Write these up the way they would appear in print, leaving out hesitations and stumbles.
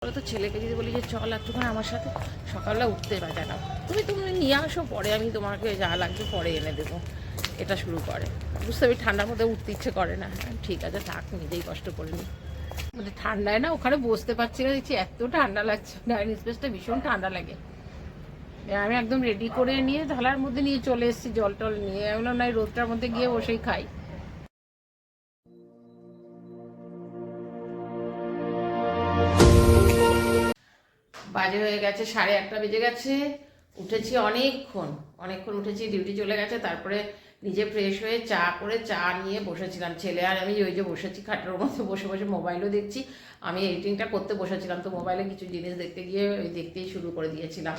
তো ছেলেকে যদি বলি যে চল একটুখানি আমার সাথে, সকালবেলা উঠতে পারে না। তুমি নিয়ে আসো, পরে আমি তোমাকে যা লাগবে পরে এনে দেবো, এটা শুরু করে। বুঝতে পারি ঠান্ডার মধ্যে উঠতে ইচ্ছে করে না। ঠিক আছে থাক, নিজেই কষ্ট করে নিই। মানে ঠান্ডায় না ওখানে বসতে পারছি না, দেখছি এত ঠান্ডা লাগছে, ডাইনিং স্পেসটা ভীষণ ঠান্ডা লাগে। আমি একদম রেডি করে নিয়ে থালার মধ্যে নিয়ে চলে এসেছি, জল টল নিয়ে। আমি বললাম না, এই রোদটার মধ্যে গিয়ে বসেই খাই। বাজে হয়ে গেছে 1:30 বেজে গেছে। উঠেছি অনেকক্ষণ উঠেছি, ডিউটি চলে গেছে। তারপরে নিজে ফ্রেশ হয়ে চা করে চা নিয়ে বসেছিলাম। ছেলে আর আমি ওই যে বসেছি খাটের মধ্যে, বসে বসে মোবাইলও দেখছি। আমি এডিটিংটা করতে বসেছিলাম, তো মোবাইলে কিছু জিনিস দেখতে গিয়ে ওই দেখতেই শুরু করে দিয়েছিলাম।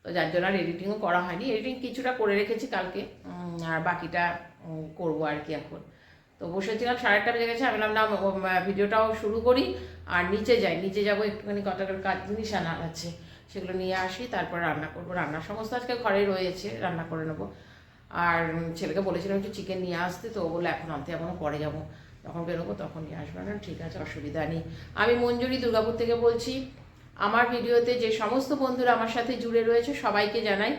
তো যার জন্য আর এডিটিংও করা হয়নি। এডিটিং কিছুটা করে রেখেছি কালকে, আর বাকিটা করবো আর কি এখন। তো বসেছিলাম, 1:30 বেজে গেছে। আমি বললাম না, ভিডিওটাও শুরু করি আর নিচে যাবো, একটুখানি কত কাজ জিনিস আনার আছে, সেগুলো নিয়ে আসি, তারপর রান্না করবো। রান্নার সমস্ত আজকে ঘরে রয়েছে, রান্না করে নেবো। আর ছেলেকে বলেছিলাম একটু চিকেন নিয়ে আসতে, তো ও বলে এখন আনতে যাবো না, পরে যাবো, যখন বেরোবো তখন নিয়ে আসবো। না ঠিক আছে, অসুবিধা নেই। আমি মঞ্জুরি দুর্গাপুর থেকে বলছি। আমার ভিডিওতে যে সমস্ত বন্ধুরা আমার সাথে জুড়ে রয়েছে সবাইকে জানাই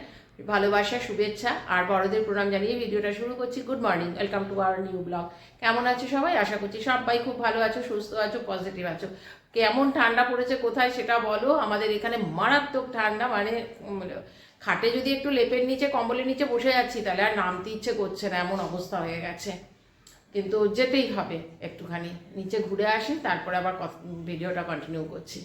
ভালোবাসা, শুভেচ্ছা আর বড়দের প্রণাম জানিয়ে ভিডিওটা শুরু করছি। Good morning, welcome to our new blog. কেমন আছো সবাই? আশা করছি সবাই খুব ভালো আছো, সুস্থ আছো, পজিটিভ আছো। কেমন ঠান্ডা পড়েছে কোথায় সেটা বলো। আমাদের এখানে মারাত্মক ঠান্ডা, মানে খাটে যদি একটু লেপের নিচে কম্বলের নিচে বসে যাচ্ছি তাহলে আর নামতে ইচ্ছে করছে না, এমন অবস্থা হয়ে গেছে। কিন্তু যেতেই হবে, একটুখানি নিচে ঘুরে আসি, তারপরে আবার ভিডিওটা কন্টিনিউ করছি।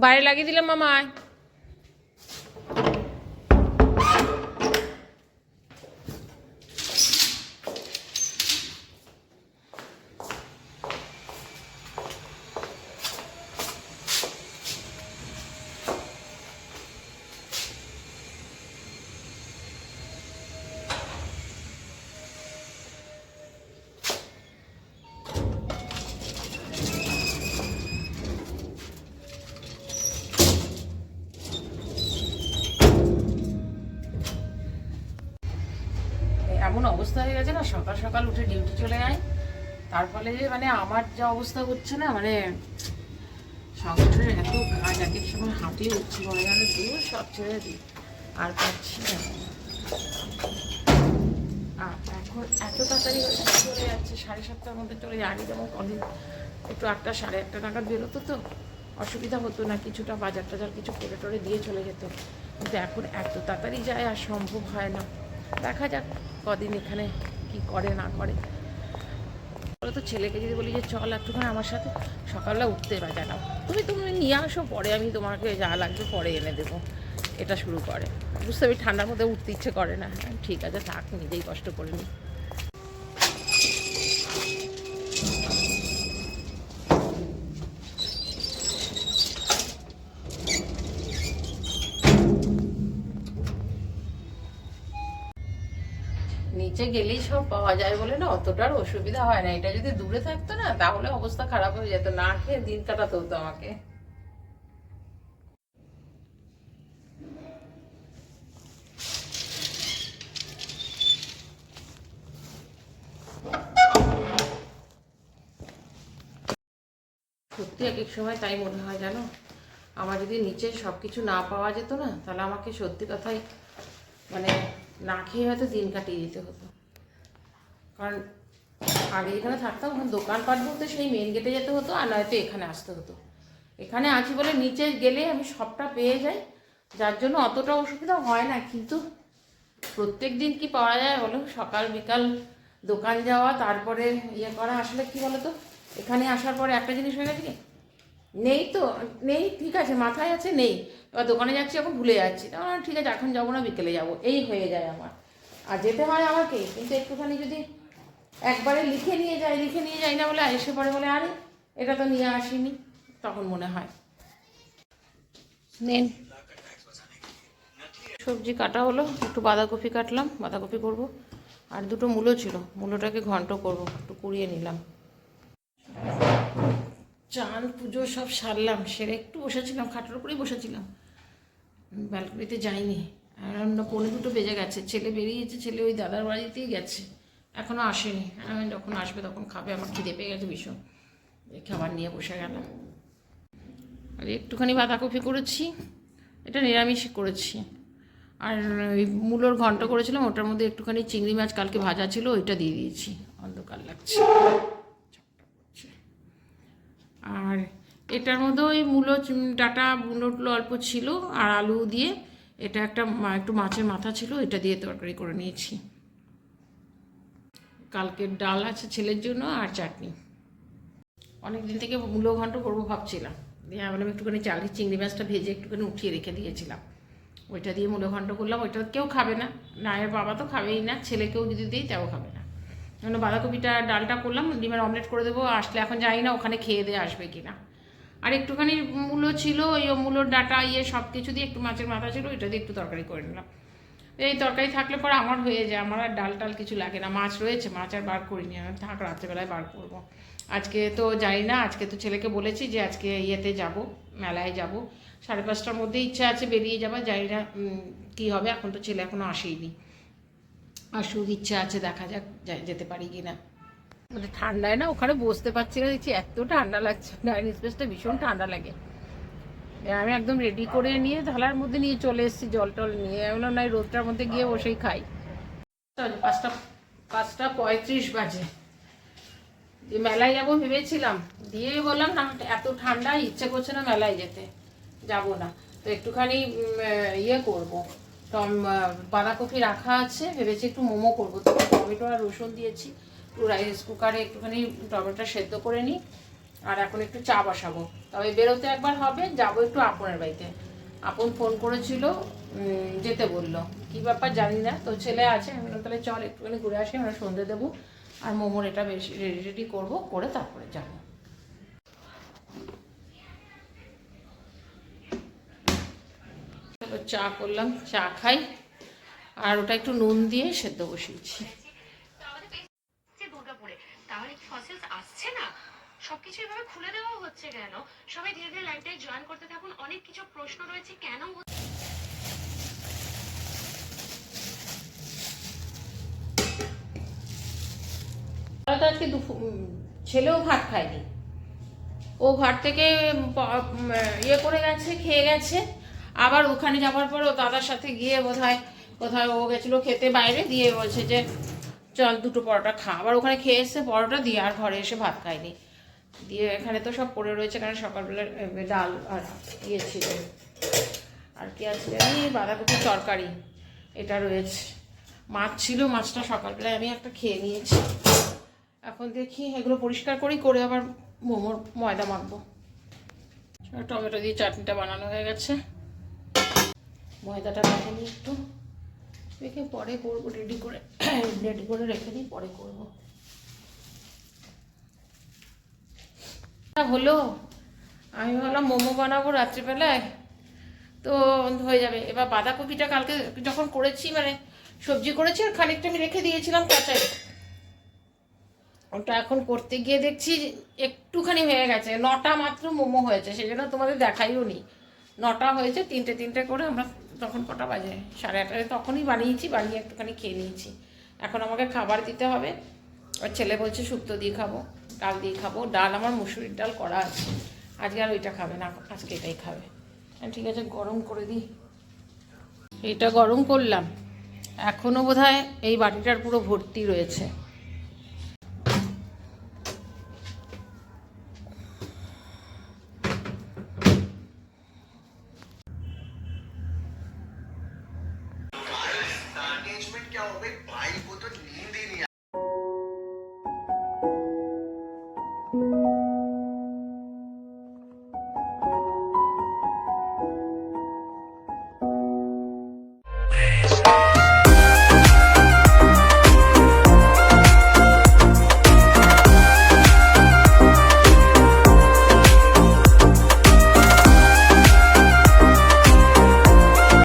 বাইরে লাগিয়ে দিলাম মামায়। এমন অবস্থা হয়ে গেছে না, সকাল সকাল উঠে ডিউটি চলে যায়, তার ফলে যে মানে আমার যা অবস্থা হচ্ছে না, মানে সংসারের এত কাজ এক এক সময় হাঁপিয়ে উঠছি, মনে যেন দূর সব ছেড়ে দিই, আর পাচ্ছি না। আর এখন এত তাড়াতাড়ি চলে যাচ্ছে, 7:30-র মধ্যে চলে যায়। আগে যেমন কদিন একটু 8টা 8:30 নাগাদ বেরোতো, তো অসুবিধা হতো না, কিছুটা বাজার টাজার কিছু করে টরে দিয়ে চলে যেত। কিন্তু এখন এত তাড়াতাড়ি যায় আর সম্ভব হয় না। দেখা যাক কদিন এখানে কি করে না করে। তো ছেলেকে যদি বলি যে চল একটুখানি আমার সাথে, সকালবেলা উঠতে পারে না। তুমি নিয়ে আসো, পরে আমি তোমাকে যা লাগবে পরে এনে দেবো, এটা শুরু করে। বুঝতে পারি ঠান্ডার মধ্যে উঠতে ইচ্ছে করে না। ঠিক আছে থাক, নিজেই কষ্ট করে নিই। নিচে গেলেই সব পাওয়া যায় বলে না, অতটার অসুবিধা হয় না। এটা যদি দূরে থাকতো না, তাহলে অবস্থা খারাপ হয়ে যেত, না খেয়ে দিন কাটাতে হতো আমাকে। সত্যি এক এক সময় তাই মনে হয়, জানো, আমার যদি নিচে সব কিছু না পাওয়া যেত না, তাহলে আমাকে সত্যি কথাই মানে না খেয়ে হয়তো দিন কাটিয়ে দিতে হতো। কারণ আগে এখানে থাকতাম, এখন দোকানপাট বলতে সেই মেন গেটে যেতে হতো, আর নয়তো এখানে আসতে হতো। এখানে আছি বলে নিচে গেলে আমি সবটা পেয়ে যাই, যার জন্য অতটা অসুবিধা হয় না। কিন্তু প্রত্যেক দিন কি পাওয়া যায় বলো, সকাল বিকাল দোকান যাওয়া, তারপরে ইয়ে করা। আসলে কি বলো তো, এখানে আসার পরে একটা জিনিস হয়ে গেছে কি, নেই তো নেই, ঠিক আছে মাথায় আছে নেই, এবার দোকানে যাচ্ছি এখন ভুলে যাচ্ছি, তখন ঠিক আছে এখন যাবো না, বিকেলে যাবো, এই হয়ে যায় আমার। আর যেতে হয় আমাকে, কিন্তু একটুখানি যদি একবারে লিখে নিয়ে যাই না বলে, এসে পরে বলে আরে এটা তো নিয়ে আসিনি, তখন মনে হয়। নেন, সবজি কাটা হলো, একটু বাঁধাকপি কাটলাম, বাঁধাকপি করব। আর দুটো মূলো ছিল, মূলোটাকে ঘন্ট করব, একটু কুড়িয়ে নিলাম। চান পুজো সব সারলাম, সেরে একটু বসেছিলাম, খাটের উপরেই বসেছিলাম, ব্যালকনিতে যাইনি। পৌনে 2 বেজে গেছে, ছেলে বেরিয়েছে, ছেলে ওই দাদার বাড়িতেই গেছে, এখনও আসেনি। আমি যখন আসবে তখন খাবে, আমার খিদে পেয়ে গেছে ভীষণ, খাবার নিয়ে বসে গেলাম। আর একটুখানি বাঁধাকপি করেছি, এটা নিরামিষ করেছি। আর ওই মূলোর ঘন্ট করেছিলাম, ওটার মধ্যে একটুখানি চিংড়ি মাছ কালকে ভাজা ছিল, ওইটা দিয়ে দিয়েছি। অন্ধকার লাগছে। আর এটার মধ্যে ওই মূলো ডাটা মূলো অল্প ছিল, আর আলু দিয়ে এটা একটু মাছের মাথা ছিল, এটা দিয়ে তরকারি করে নিয়েছি। কালকের ডাল আছে ছেলের জন্য, আর চাটনি। অনেক দিন থেকে মূলো ঘন্ট করবো ভাবছিলাম, দিয়ে আমি একটুখানি চিংড়ি মাছটা ভেজে একটুখানি উঠিয়ে রেখে দিয়েছিলাম, ওইটা দিয়ে মূলো ঘন্ট করলাম। ওইটা কেউ খাবে না, নায়ের বাবা তো খাবেই না, ছেলেকেও যদি দিই তাও খাবে না। মানে বাঁধাকপিটা ডালটা করলাম, ডিমের অমলেট করে দেবো, আসলে এখন জানি না ওখানে খেয়ে দিয়ে আসবে কি না। আর একটুখানি মূলো ছিল, ওই মূলোর ডাটা সব কিছু দিয়ে একটু মাছের মাথা ছিল, ওইটা দিয়ে একটু তরকারি করে নিলাম। এই তরকারি থাকলে পরে আমার হয়ে যায়, আমার আর ডাল টাল কিছু লাগে না। মাছ রয়েছে, মাছ আর বার করিনি, আমি থাক রাত্রেবেলায় বার করবো। আজকে তো জানি না, আজকে তো ছেলেকে বলেছি যে আজকে ইয়েতে যাব, মেলায় যাব, 5:30টার মধ্যে ইচ্ছা আছে বেরিয়ে যাবার, জানি না কী হবে। এখন তো ছেলে এখনও আসেইনি, আসুক, ইচ্ছা আছে, দেখা যাক যেতে পারি কি না। মানে ঠান্ডায় না ওখানে বসতে পারছি না, দেখছি এত ঠান্ডা লাগছে, ডাইনিং স্পেসটা ভীষণ ঠান্ডা লাগে। আমি একদম রেডি করে নিয়ে থালার মধ্যে নিয়ে চলে এসেছি, জল টল নিয়ে। আমি বললাম না, এই রোদটার মধ্যে গিয়ে বসেই খাই। 5:35 বাজে, যে মেলায় যাবো ভেবেছিলাম, দিয়ে বললাম না এত ঠান্ডা, ইচ্ছে করছে না মেলায় যেতে, যাব না। তো একটুখানি করবো, বাঁধাকপি রাখা আছে, ভেবেছি একটু মোমো করবো। তো টমেটো আর রসুন দিয়েছি, একটু রাইস কুকারে একটুখানি টমেটো সেদ্ধ করে নিই, আর এখন একটু চা বসাবো। তবে বেরোতে একবার হবে, যাবো একটু আপনের বাড়িতে। আপন ফোন করেছিল, যেতে বললো, কি ব্যাপার জানি না। তো ছেলে আছে, আমি বললাম তাহলে চল একটুখানি ঘুরে আসি, আমরা সন্ধে দেবো, আর মোমোর এটা বেশি রেডি করবো, করে তারপরে যাবো। চা করলাম, চা খাই, আর ওটা একটু নুন দিয়ে সেদ্ধ বসিয়েছি। সবকিছু এভাবে খুলে দেওয়া হচ্ছে কেন? সবাই ধীরে ধীরে লাইভটাই জয়েন করতে থাকুন, অনেক কিছু প্রশ্ন রয়েছে কেন। আজকে ছেলেও ভাত খায়নি, ও ঘর থেকে করে গেছে, খেয়ে গেছে। আবার ওখানে যাওয়ার পর ও দাদার সাথে গিয়ে বোধহয় কোথায় ও গেছিলো খেতে বাইরে, দিয়ে বলছে যে চল 2টো পরোটা খা। আবার ওখানে খেয়ে এসছে পরোটা দিয়ে, আর ঘরে এসে ভাত খায়নি। দিয়ে এখানে তো সব পড়ে রয়েছে, কারণ সকালবেলার ডাল আর ছিল, আর কি আছে জানি, বাঁধাকপির তরকারি এটা রয়েছে, মাছ ছিল, মাছটা সকালবেলায় আমি একটা খেয়ে নিয়েছি। এখন দেখি এগুলো পরিষ্কার করি, করে আবার মোমোর ময়দা মাখবো। টমেটো দিয়ে চাটনিটা বানানো হয়ে গেছে, ময়দাটা মেখে নিই একটু, মেখে পরে করবো, রেডি করে রেখে দিই, পরে করবো। হলো, আমি ভাবলাম মোমো বানাবো রাত্রিবেলায়, তো হয়ে যাবে। এবার বাঁধাকপিটা কালকে যখন করেছি, মানে সবজি করেছি, আর খানিকটা আমি রেখে দিয়েছিলাম কাঁচাই, ওটা এখন করতে গিয়ে দেখছি একটুখানি হয়ে গেছে। 9টা মাত্র মোমো হয়েছে, সেই জন্য তোমাদের দেখাইও নি। 9টা হয়েছে, 3টে করে। আমরা তখন কটা বাজে, 8:30 তখনই বানিয়েছি, বানিয়ে একটুখানি খেয়ে নিয়েছি। এখন আমাকে খাবার দিতে হবে, আর ছেলে বলছে শুক্তো দিয়ে খাবো, ডাল দিয়ে খাবো। ডাল আমার মুসুরির ডাল করা আছে, আজকে আর ওইটা খাবে না, আজকে এটাই খাবে। ঠিক আছে, গরম করে দিই। এটা গরম করলাম, এখনও বোধহয় এই বাটিটার পুরো ভর্তি রয়েছে।